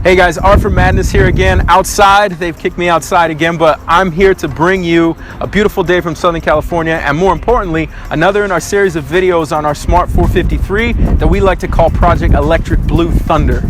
Hey guys, R for Madness here again, outside. They've kicked me outside again, but I'm here to bring you a beautiful day from Southern California, and more importantly, another in our series of videos on our Smart 453 that we like to call Project Electric Blue Thunder,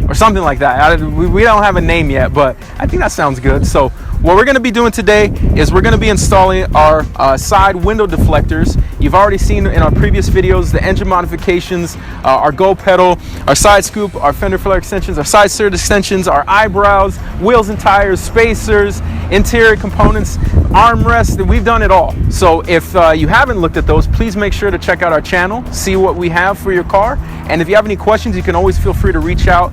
or something like that. We don't have a name yet, but I think that sounds good. So what we're going to be doing today is we're going to be installing our side window deflectors. You've already seen in our previous videos the engine modifications, our go pedal, our side scoop, our fender flare extensions, our side skirt extensions, our eyebrows, wheels and tires, spacers, interior components, armrests. We've done it all. So if you haven't looked at those, please make sure to check out our channel, see what we have for your car. And if you have any questions, you can always feel free to reach out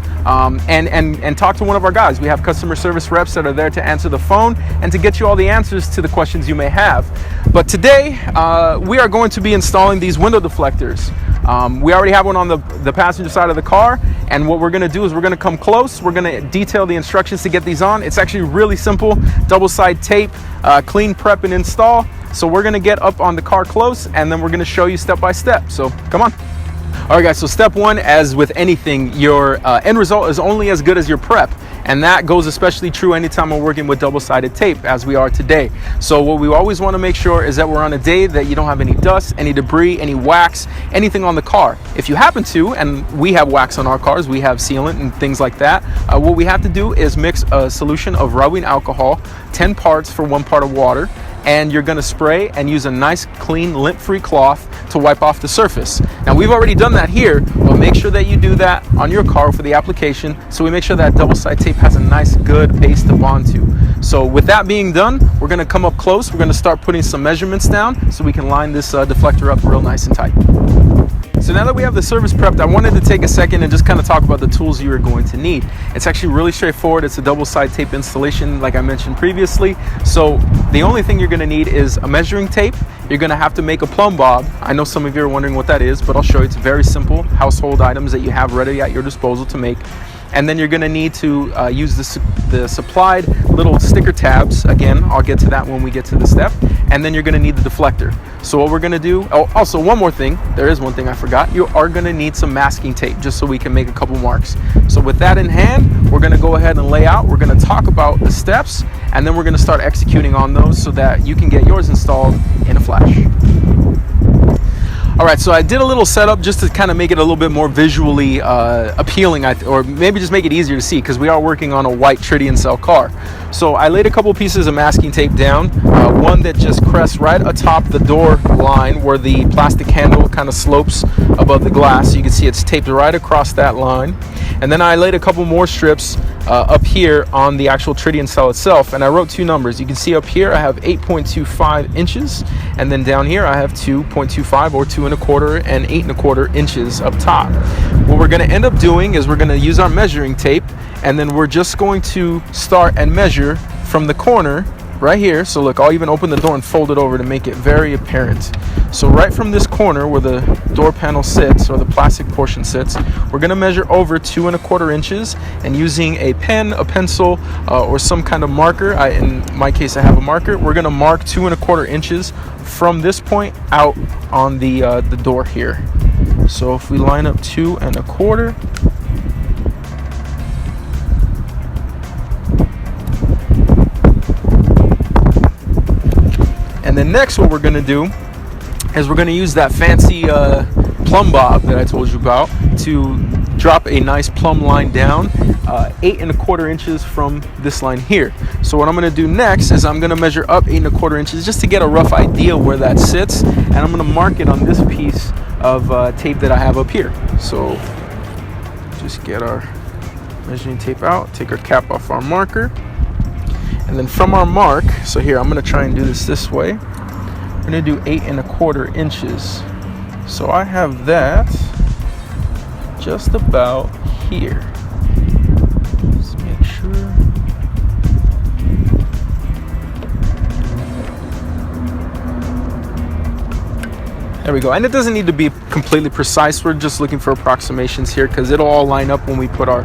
and talk to one of our guys. We have customer service reps that are there to answer the phone and to get you all the answers to the questions you may have. But today, we are going to be installing these window deflectors. We already have one on the passenger side of the car, and what we're going to do is we're going to come close. We're going to detail the instructions to get these on. It's actually really simple. Double side tape, clean, prep, and install. So we're going to get up on the car close, and then we're going to show you step by step. So come on. All right guys, so step one, as with anything, your end result is only as good as your prep. And that goes especially true anytime we're working with double-sided tape, as we are today. So what we always want to make sure is that we're on a day that you don't have any dust, any debris, any wax, anything on the car. If you happen to, and we have wax on our cars, we have sealant and things like that, what we have to do is mix a solution of rubbing alcohol, 10 parts for 1 part of water, and you're going to spray and use a nice clean lint-free cloth to wipe off the surface. Now we've already done that here, but make sure that you do that on your car for the application, so we make sure that double-side tape has a nice good base to bond to. So with that being done, we're going to come up close. We're going to start putting some measurements down so we can line this deflector up real nice and tight. So now that we have the surface prepped, I wanted to take a second and just kind of talk about the tools you are going to need. It's actually really straightforward. It's a double side tape installation like I mentioned previously. So the only thing you're going to need is a measuring tape. You're going to have to make a plumb bob. I know some of you are wondering what that is, but I'll show you. It's very simple household items that you have ready at your disposal to make. And then you're going to need to use the supplied little sticker tabs. Again, I'll get to that when we get to the step. And then you're going to need the deflector. So what we're going to do, oh, also one more thing, there is one thing I forgot. You are going to need some masking tape just so we can make a couple marks. So with that in hand, we're going to go ahead and lay out. We're going to talk about the steps, and then we're going to start executing on those so that you can get yours installed in a flash. All right, so I did a little setup just to kind of make it a little bit more visually appealing, or maybe just make it easier to see, because we are working on a white tritium cell car. So I laid a couple pieces of masking tape down, one that just crests right atop the door line where the plastic handle kind of slopes above the glass. So you can see it's taped right across that line. And then I laid a couple more strips up here on the actual tritium cell itself, and I wrote 2 numbers. You can see up here I have 8.25 inches, and then down here I have 2.25 or 2 1/4 and 8 1/4 inches up top. What we're going to end up doing is we're going to use our measuring tape, and then we're just going to start and measure from the corner right here. So look, I'll even open the door and fold it over to make it very apparent. So right from this corner where the door panel sits, or the plastic portion sits, we're going to measure over 2 1/4 inches, and using a pen, a pencil, or some kind of marker, in my case I have a marker, we're going to mark 2 1/4 inches from this point out on the door here. So if we line up 2 1/4, and then next what we're going to do is we're going to use that fancy plumb bob that I told you about to drop a nice plumb line down 8 1/4 inches from this line here. So what I'm going to do next is I'm going to measure up 8 1/4 inches just to get a rough idea where that sits, and I'm going to mark it on this piece of tape that I have up here. So just get our measuring tape out, take our cap off our marker, and then from our mark, so here I'm going to try and do this way. We're going to do 8 1/4 inches. So I have that just about here. Let's make sure. There we go. And it doesn't need to be completely precise. We're just looking for approximations here because it'll all line up when we put our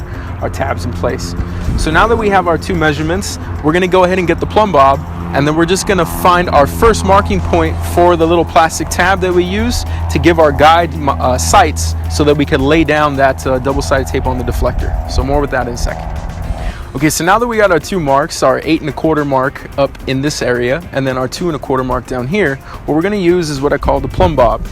tabs in place. So now that we have our two measurements, we're going to go ahead and get the plumb bob, and then we're just going to find our first marking point for the little plastic tab that we use to give our guide sights so that we can lay down that double-sided tape on the deflector. So more with that in a second. Okay, so now that we got our two marks, our 8 1/4 mark up in this area, and then our 2 1/4 mark down here, what we're going to use is what I call the plumb bob.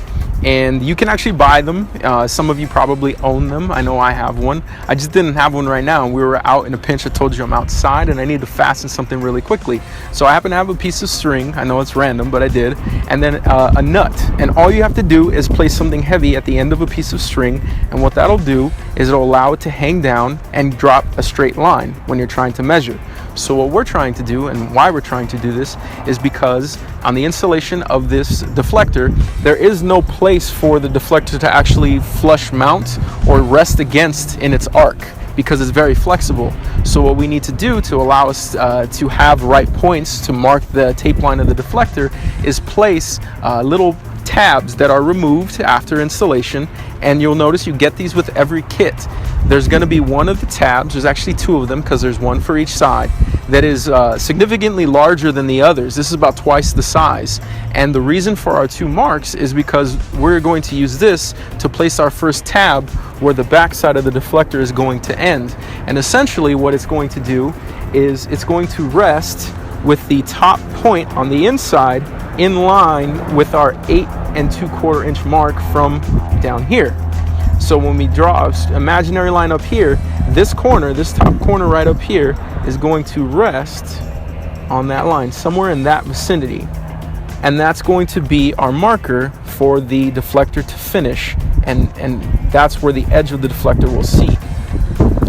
And you can actually buy them. Some of you probably own them. I know I have one. I just didn't have one right now. We were out in a pinch. I told you I'm outside and I need to fasten something really quickly. So I happen to have a piece of string. I know it's random, but I did. And then a nut. And all you have to do is place something heavy at the end of a piece of string. And what that'll do is it'll allow it to hang down and drop a straight line when you're trying to measure. So what we're trying to do, and why we're trying to do this, is because on the installation of this deflector, there is no place for the deflector to actually flush mount or rest against in its arc, because it's very flexible. So what we need to do to allow us to have right points to mark the tape line of the deflector is place little tabs that are removed after installation, and you'll notice you get these with every kit. There's going to be one of the tabs, there's actually two of them because there's one for each side, that is significantly larger than the others. This is about twice the size, and the reason for our two marks is because we're going to use this to place our first tab where the back side of the deflector is going to end. And essentially what it's going to do is it's going to rest with the top point on the inside in line with our 8 2/4 inch mark from down here. So when we draw an imaginary line up here, this corner, this top corner right up here, is going to rest on that line, somewhere in that vicinity. And that's going to be our marker for the deflector to finish, and that's where the edge of the deflector will see.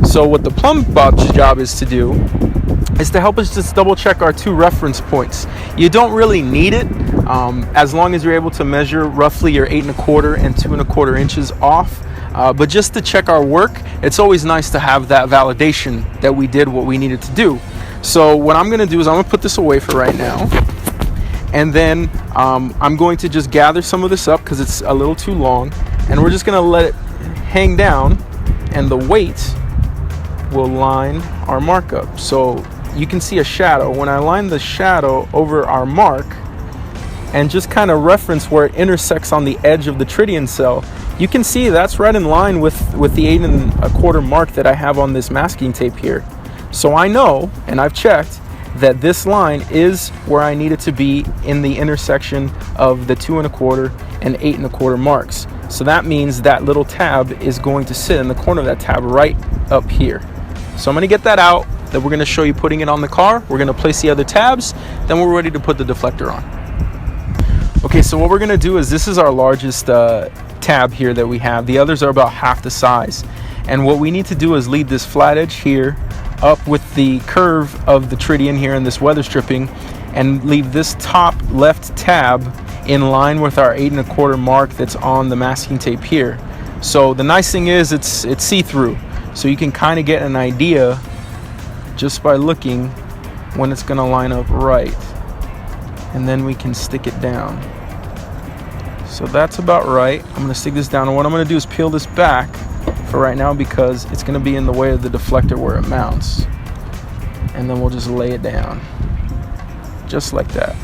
So what the plumb bob's job is to do is to help us just double check our two reference points. You don't really need it as long as you're able to measure roughly your 8 1/4 and 2 1/4 inches off. But just to check our work, it's always nice to have that validation that we did what we needed to do. So what I'm going to do is I'm going to put this away for right now. And then I'm going to just gather some of this up because it's a little too long. And we're just going to let it hang down, and the weight will line our mark up. So you can see a shadow. When I line the shadow over our mark and just kind of reference where it intersects on the edge of the tritium cell, you can see that's right in line with the 8 1/4 mark that I have on this masking tape here. So I know, and I've checked, that this line is where I need it to be in the intersection of the 2 1/4 and 8 1/4 marks. So that means that little tab is going to sit in the corner of that tab right up here. So I'm going to get that out, then we're going to show you putting it on the car. We're going to place the other tabs, then we're ready to put the deflector on. Okay, so what we're going to do is, this is our largest tab here that we have. The others are about half the size. And what we need to do is lead this flat edge here up with the curve of the tritium here in this weather stripping, and leave this top left tab in line with our 8 1/4 mark that's on the masking tape here. So the nice thing is it's see-through, so you can kind of get an idea just by looking when it's going to line up right, and then we can stick it down. So that's about right. I'm going to stick this down, and what I'm going to do is peel this back for right now because it's going to be in the way of the deflector where it mounts, and then we'll just lay it down just like that.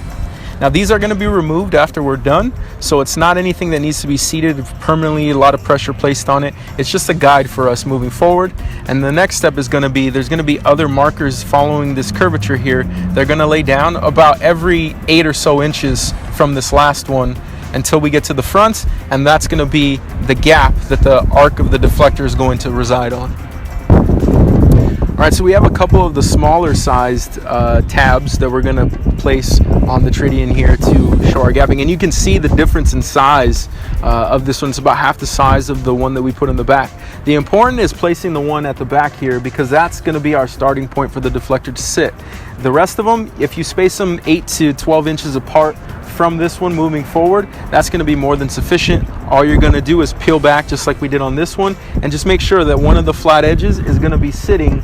Now these are going to be removed after we're done, so it's not anything that needs to be seated permanently, a lot of pressure placed on it. It's just a guide for us moving forward. And the next step is going to be, there's going to be other markers following this curvature here. They're going to lay down about every 8 or so inches from this last one, until we get to the front, and that's going to be the gap that the arc of the deflector is going to reside on. All right, so we have a couple of the smaller sized tabs that we're going to place on the tritium here to show our gapping, and you can see the difference in size of this one. It's about half the size of the one that we put in the back. The important is placing the one at the back here, because that's going to be our starting point for the deflector to sit. The rest of them, if you space them 8 to 12 inches apart from this one moving forward, that's going to be more than sufficient. All you're going to do is peel back just like we did on this one, and just make sure that one of the flat edges is going to be sitting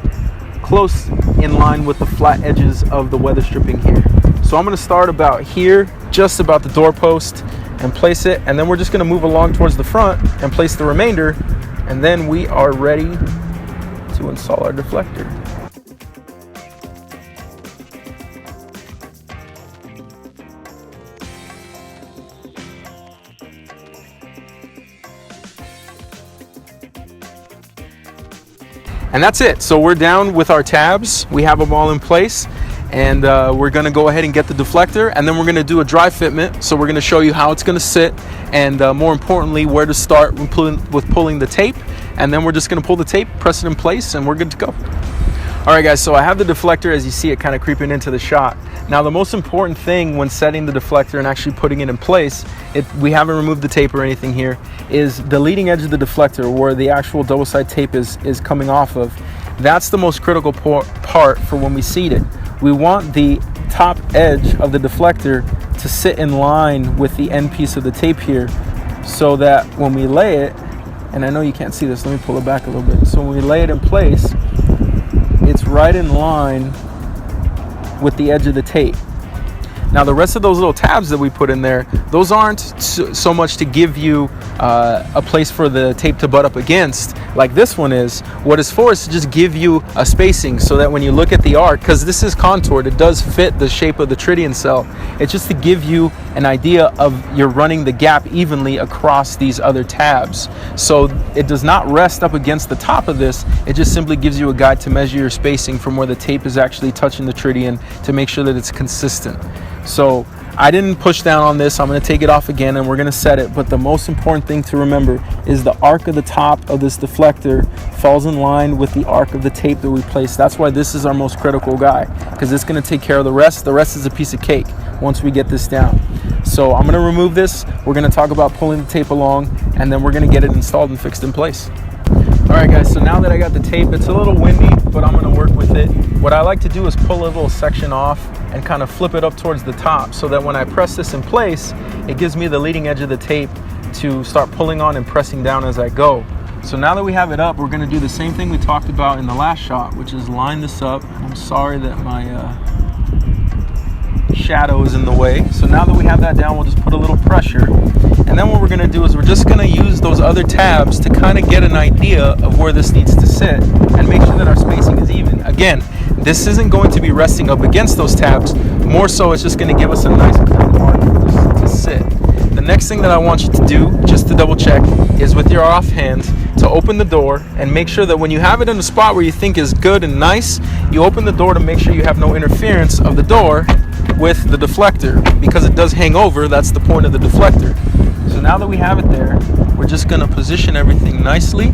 close in line with the flat edges of the weather stripping here. So I'm going to start about here, just about the doorpost, and place it, and then we're just going to move along towards the front and place the remainder, and then we are ready to install our deflector. And that's it. So we're down with our tabs. We have them all in place, and we're going to go ahead and get the deflector, and then we're going to do a dry fitment. So we're going to show you how it's going to sit, and more importantly, where to start with pulling the tape. And then we're just going to pull the tape, press it in place, and we're good to go. All right, guys, so I have the deflector, as you see it kind of creeping into the shot. Now, the most important thing when setting the deflector and actually putting it in place, we haven't removed the tape or anything here, is the leading edge of the deflector, where the actual double side tape is coming off of. That's the most critical part for when we seat it. We want the top edge of the deflector to sit in line with the end piece of the tape here, so that when we lay it, and I know you can't see this, let me pull it back a little bit. So when we lay it in place, it's right in line with the edge of the tape. Now, the rest of those little tabs that we put in there, those aren't so much to give you a place for the tape to butt up against like this one is. What it's for is to just give you a spacing, so that when you look at the arc, because this is contoured, it does fit the shape of the tritium cell. It's just to give you an idea of you're running the gap evenly across these other tabs. So it does not rest up against the top of this. It just simply gives you a guide to measure your spacing from where the tape is actually touching the tritium, to make sure that it's consistent. So I didn't push down on this. I'm going to take it off again, and we're going to set it. But the most important thing to remember is the arc of the top of this deflector falls in line with the arc of the tape that we placed. That's why this is our most critical guy, because it's going to take care of the rest. The rest is a piece of cake once we get this down. So I'm going to remove this. We're going to talk about pulling the tape along, and then we're going to get it installed and fixed in place. All right, guys, so now that I got the tape, it's a little windy, but I'm going to work with it. What I like to do is pull a little section off and kind of flip it up towards the top, so that when I press this in place, it gives me the leading edge of the tape to start pulling on and pressing down as I go. So now that we have it up, we're going to do the same thing we talked about in the last shot, which is line this up. I'm sorry that my shadow is in the way. So now that we have that down, we'll just put a little pressure. And then what we're going to do is we're just going to use those other tabs to kind of get an idea of where this needs to sit, and make sure that our spacing is even. Again, this isn't going to be resting up against those tabs. More so, it's just going to give us a nice clean part to sit. The next thing that I want you to do, just to double check, is with your offhand to open the door and make sure that when you have it in a spot where you think is good and nice, you open the door to make sure you have no interference of the door with the deflector, because it does hang over. That's the point of the deflector. So now that we have it there, we're just going to position everything nicely,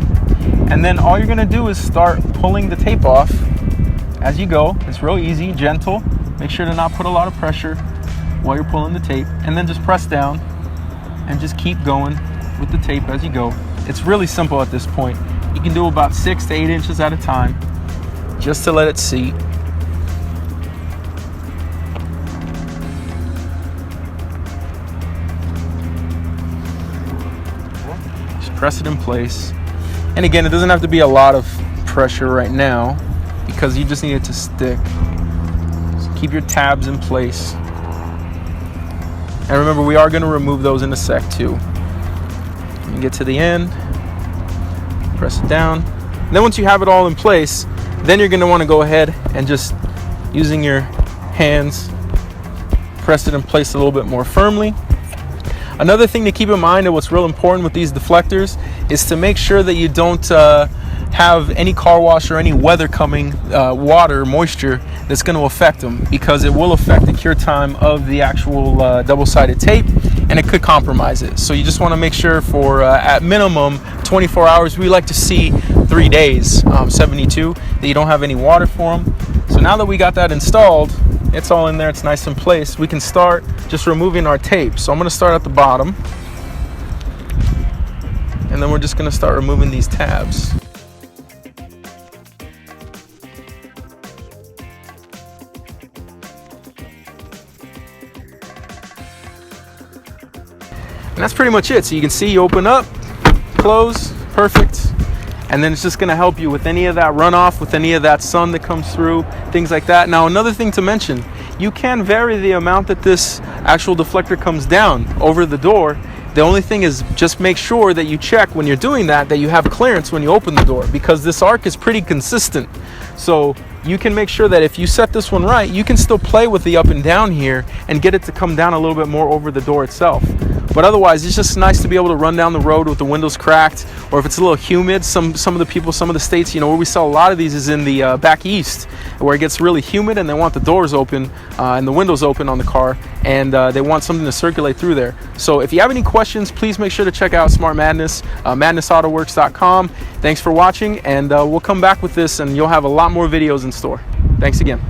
and then all you're going to do is start pulling the tape off as you go. It's real easy, gentle. Make sure to not put a lot of pressure while you're pulling the tape, and then just press down and just keep going with the tape as you go. It's really simple at this point. You can do about 6 to 8 inches at a time, just to let it seat. Just press it in place. And again, it doesn't have to be a lot of pressure right now, because you just need it to stick. So keep your tabs in place. And remember, we are going to remove those in a sec too. You get to the end, press it down. And then once you have it all in place, then you're going to want to go ahead and just, using your hands, press it in place a little bit more firmly. Another thing to keep in mind, and what's real important with these deflectors, is to make sure that you don't have any car wash or any weather coming, water, moisture, that's going to affect them, because it will affect the cure time of the actual double-sided tape, and it could compromise it. So you just want to make sure for at minimum 24 hours, we like to see 3 days, 72, that you don't have any water for them. So now that we got that installed, it's all in there, it's nice in place, we can start just removing our tape. So I'm going to start at the bottom, and then we're just going to start removing these tabs. And that's pretty much it. So you can see, you open up, close, perfect. And then it's just going to help you with any of that runoff, with any of that sun that comes through, things like that. Now, another thing to mention, you can vary the amount that this actual deflector comes down over the door. The only thing is, just make sure that you check when you're doing that you have clearance when you open the door, because this arc is pretty consistent. So you can make sure that if you set this one right, you can still play with the up and down here and get it to come down a little bit more over the door itself. But otherwise, it's just nice to be able to run down the road with the windows cracked, or if it's a little humid. Some of the people, some of the states, you know, where we sell a lot of these is in the back east, where it gets really humid and they want the doors open and the windows open on the car, and they want something to circulate through there. So if you have any questions, please make sure to check out Smart Madness, madnessautoworks.com. Thanks for watching, and we'll come back with this, and you'll have a lot more videos in store. Thanks again.